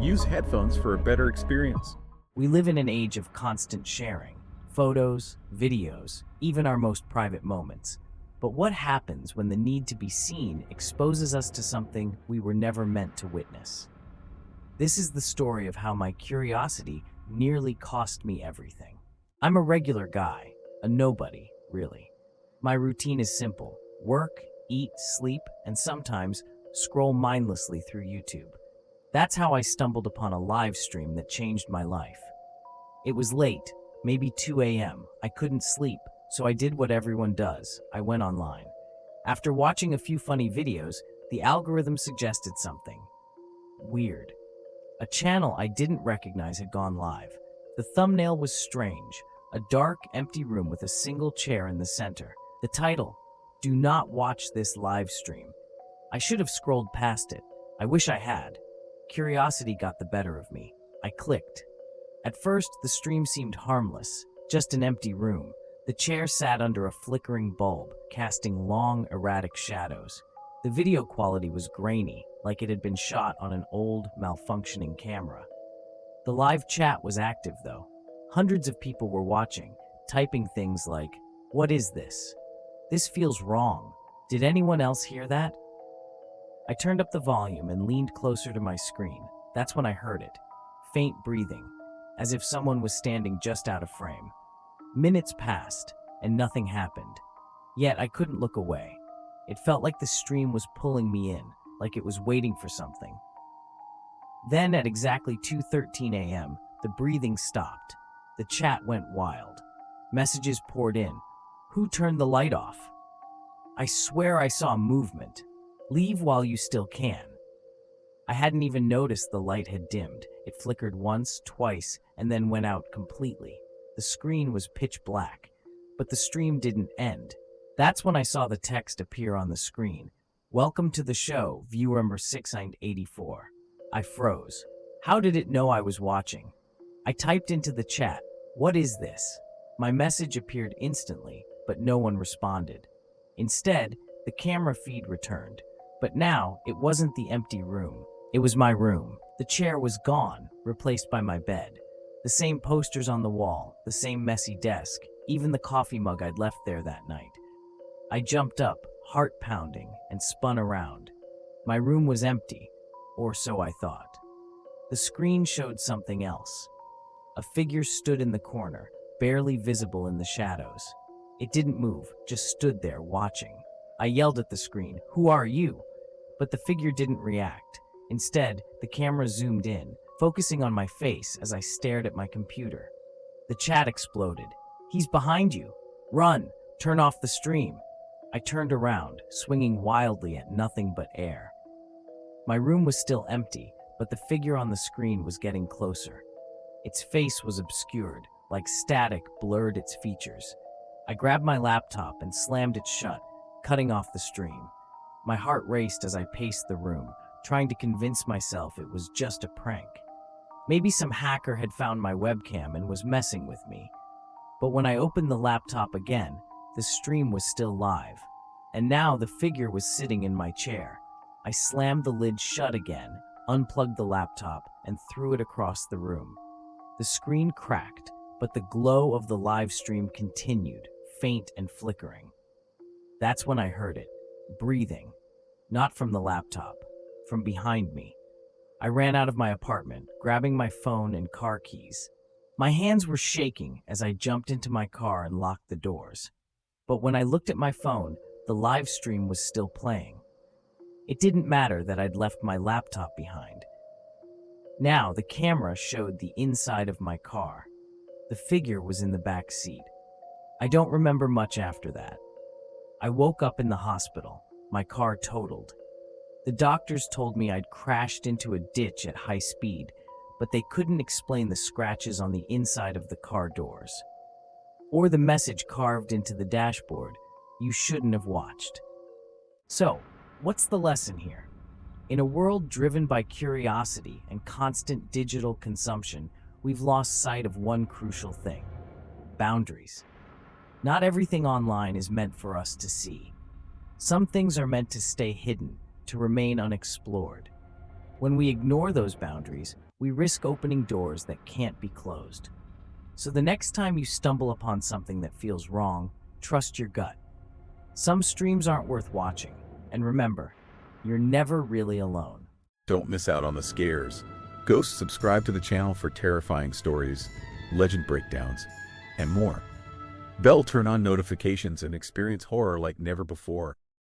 Use headphones for a better experience. We live in an age of constant sharing. Photos, videos, even our most private moments. But what happens when the need to be seen exposes us to something we were never meant to witness? This is the story of how my curiosity nearly cost me everything. I'm a regular guy, a nobody, really. My routine is simple: work, eat, sleep, and sometimes scroll mindlessly through YouTube. That's how I stumbled upon a live stream that changed my life. It was late, maybe 2 a.m. I couldn't sleep, so I did what everyone does. I went online. After watching a few funny videos, the algorithm suggested something weird. A channel I didn't recognize had gone live. The thumbnail was strange: a dark, empty room with a single chair in the center. The title: "Do not watch this live stream." I should have scrolled past it. I wish I had. Curiosity got the better of me. I clicked. At first, the stream seemed harmless, just an empty room. The chair sat under a flickering bulb, casting long, erratic shadows. The video quality was grainy, like it had been shot on an old, malfunctioning camera. The live chat was active, though. Hundreds of people were watching, typing things like, "What is this? This feels wrong. Did anyone else hear that?" I turned up the volume and leaned closer to my screen. That's when I heard it. Faint breathing, as if someone was standing just out of frame. Minutes passed, and nothing happened. Yet I couldn't look away. It felt like the stream was pulling me in, like it was waiting for something. Then, at exactly 2:13 a.m., the breathing stopped. The chat went wild. Messages poured in. "Who turned the light off? I swear I saw movement. Leave while you still can." I hadn't even noticed the light had dimmed. It flickered once, twice, and then went out completely. The screen was pitch black, but the stream didn't end. That's when I saw the text appear on the screen: "Welcome to the show, viewer number 684. I froze. How did it know I was watching? I typed into the chat, "What is this?" My message appeared instantly, but no one responded. Instead, the camera feed returned. But now, it wasn't the empty room. It was my room. The chair was gone, replaced by my bed. The same posters on the wall, the same messy desk, even the coffee mug I'd left there that night. I jumped up, heart pounding, and spun around. My room was empty, or so I thought. The screen showed something else. A figure stood in the corner, barely visible in the shadows. It didn't move, just stood there watching. I yelled at the screen, "Who are you?" But the figure didn't react. Instead, the camera zoomed in, focusing on my face as I stared at my computer. The chat exploded. "He's behind you. Run! Turn off the stream." I turned around, swinging wildly at nothing but air. My room was still empty, but the figure on the screen was getting closer. Its face was obscured, like static blurred its features. I grabbed my laptop and slammed it shut, cutting off the stream. My heart raced as I paced the room, trying to convince myself it was just a prank. Maybe some hacker had found my webcam and was messing with me. But when I opened the laptop again, the stream was still live. And now the figure was sitting in my chair. I slammed the lid shut again, unplugged the laptop, and threw it across the room. The screen cracked, but the glow of the live stream continued, faint and flickering. That's when I heard it, breathing. Not from the laptop, from behind me. I ran out of my apartment, grabbing my phone and car keys. My hands were shaking as I jumped into my car and locked the doors. But when I looked at my phone, the live stream was still playing. It didn't matter that I'd left my laptop behind. Now the camera showed the inside of my car. The figure was in the back seat. I don't remember much after that. I woke up in the hospital, my car totaled. The doctors told me I'd crashed into a ditch at high speed, but they couldn't explain the scratches on the inside of the car doors. Or the message carved into the dashboard, "You shouldn't have watched." So, what's the lesson here? In a world driven by curiosity and constant digital consumption, we've lost sight of one crucial thing: boundaries. Not everything online is meant for us to see. Some things are meant to stay hidden, to remain unexplored. When we ignore those boundaries, we risk opening doors that can't be closed. So the next time you stumble upon something that feels wrong, trust your gut. Some streams aren't worth watching. And remember, you're never really alone. Don't miss out on the scares. Go subscribe to the channel for terrifying stories, legend breakdowns, and more. Bell turn on notifications and experience horror like never before.